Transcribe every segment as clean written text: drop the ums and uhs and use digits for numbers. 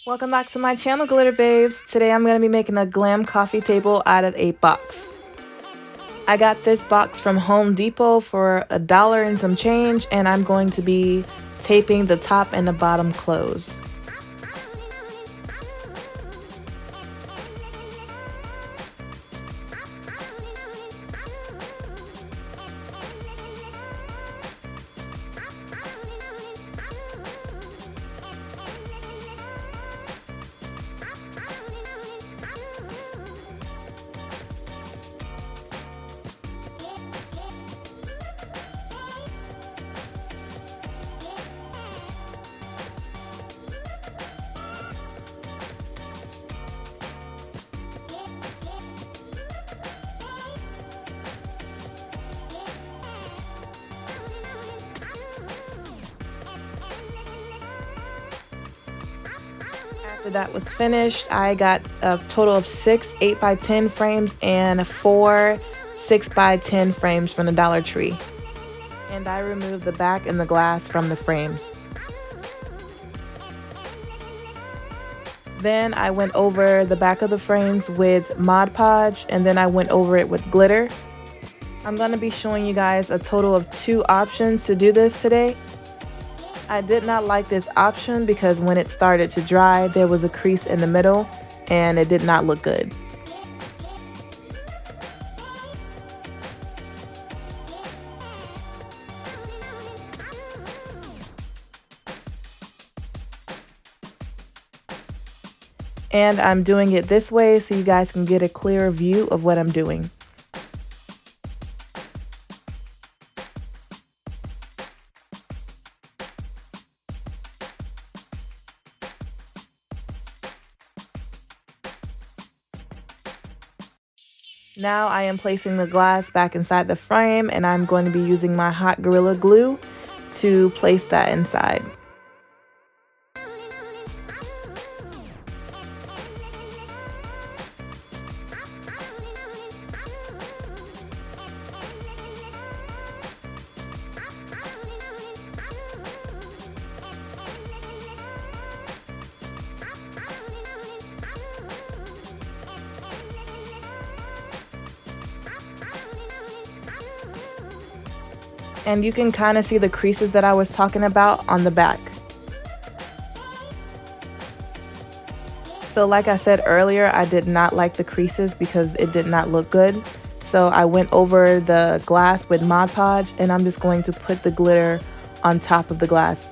Welcome back to my channel, Glitter Babes. Today I'm going to be making a glam coffee table out of a box. I got this box from Home Depot for $1 and some change, and I'm going to be taping the top and the bottom closed. After that was finished, I got a total of 6 8x10 frames and 4 6x10 frames from the Dollar Tree. And I removed the back and the glass from the frames. Then I went over the back of the frames with Mod Podge, and then I went over it with glitter. I'm going to be showing you guys a total of 2 options to do this today. I did not like this option because when it started to dry, there was a crease in the middle and it did not look good. And I'm doing it this way so you guys can get a clearer view of what I'm doing. Now I am placing the glass back inside the frame, and I'm going to be using my hot Gorilla Glue to place that inside. And you can kind of see the creases that I was talking about on the back. So like I said earlier, I did not like the creases because it did not look good. So I went over the glass with Mod Podge, and I'm just going to put the glitter on top of the glass.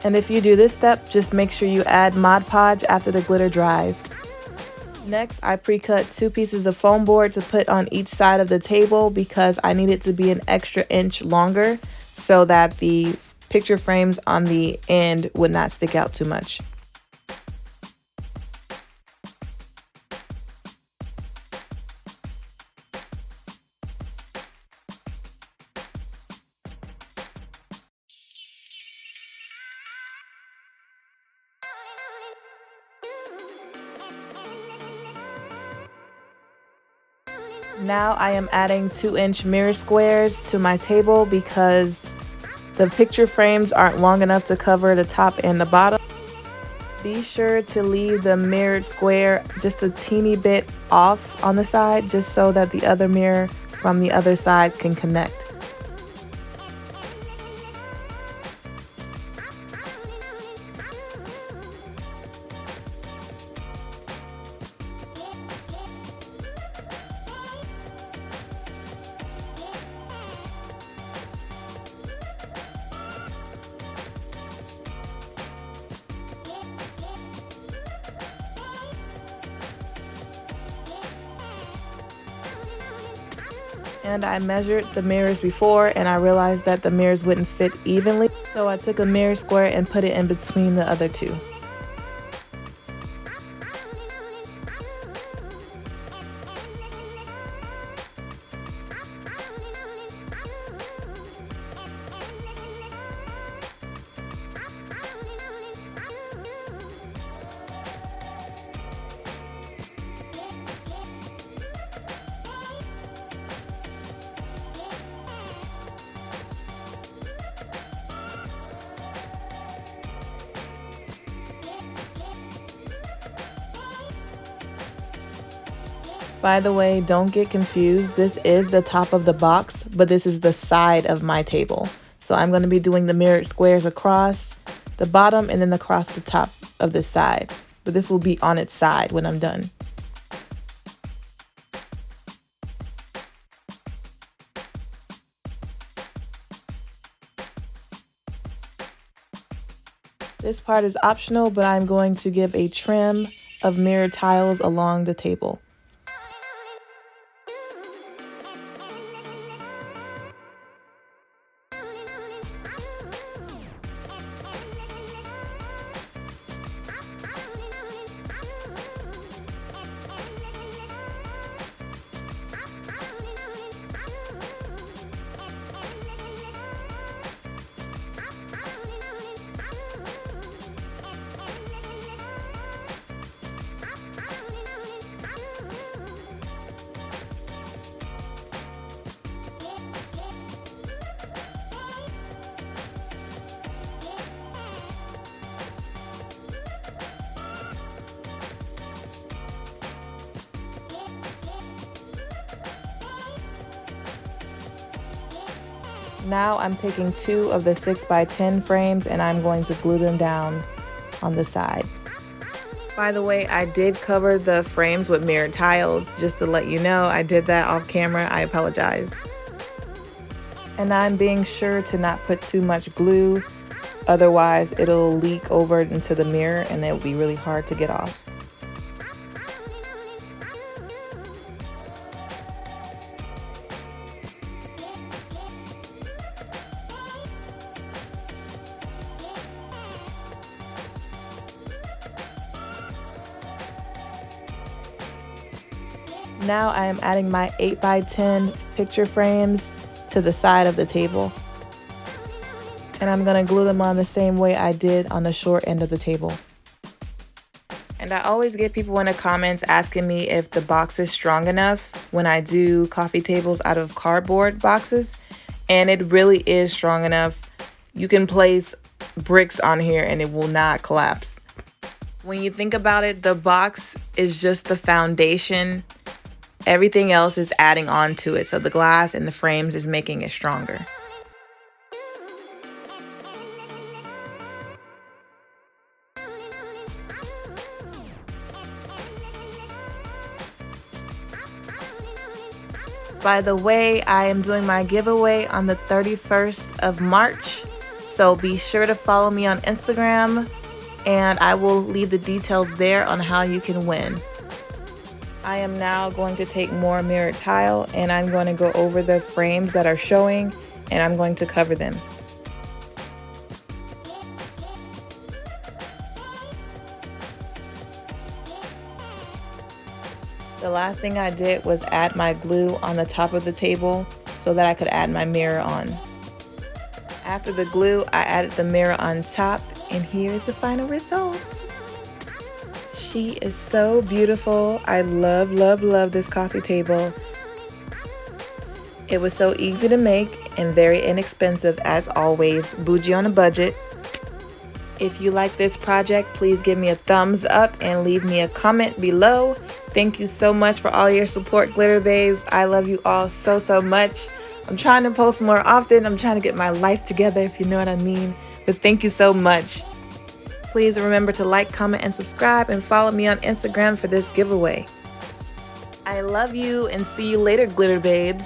And if you do this step, just make sure you add Mod Podge after the glitter dries. Next, I pre-cut 2 pieces of foam board to put on each side of the table because I need it to be an extra inch longer so that the picture frames on the end would not stick out too much. Now I am adding 2-inch mirror squares to my table because the picture frames aren't long enough to cover the top and the bottom. Be sure to leave the mirrored square just a teeny bit off on the side, just so that the other mirror from the other side can connect. And I measured the mirrors before and I realized that the mirrors wouldn't fit evenly. So I took a mirror square and put it in between the other two. By the way, don't get confused. This is the top of the box, but this is the side of my table. So I'm going to be doing the mirrored squares across the bottom and then across the top of this side. But this will be on its side when I'm done. This part is optional, but I'm going to give a trim of mirrored tiles along the table. Now I'm taking 2 of the 6x10 frames and I'm going to glue them down on the side. By the way, I did cover the frames with mirrored tile, just to let you know. I did that off camera. I apologize. And I'm being sure to not put too much glue, otherwise it'll leak over into the mirror and it'll be really hard to get off. Now I am adding my 8x10 picture frames to the side of the table. And I'm going to glue them on the same way I did on the short end of the table. And I always get people in the comments asking me if the box is strong enough when I do coffee tables out of cardboard boxes. And it really is strong enough. You can place bricks on here and it will not collapse. When you think about it, the box is just the foundation. Everything else is adding on to it, so the glass and the frames is making it stronger. By the way, I am doing my giveaway on the 31st of March, so be sure to follow me on Instagram, and I will leave the details there on how you can win. I am now going to take more mirrored tile and I'm going to go over the frames that are showing and I'm going to cover them. The last thing I did was add my glue on the top of the table so that I could add my mirror on. After the glue, I added the mirror on top and here is the final result. She is so beautiful. I love, love, love this coffee table. It was so easy to make and very inexpensive as always. Bougie on a budget. If you like this project, please give me a thumbs up and leave me a comment below. Thank you so much for all your support, Glitter Babes. I love you all so, so much. I'm trying to post more often. I'm trying to get my life together, if you know what I mean. But thank you so much. Please remember to like, comment, and subscribe, and follow me on Instagram for this giveaway. I love you and see you later, Glitter Babes.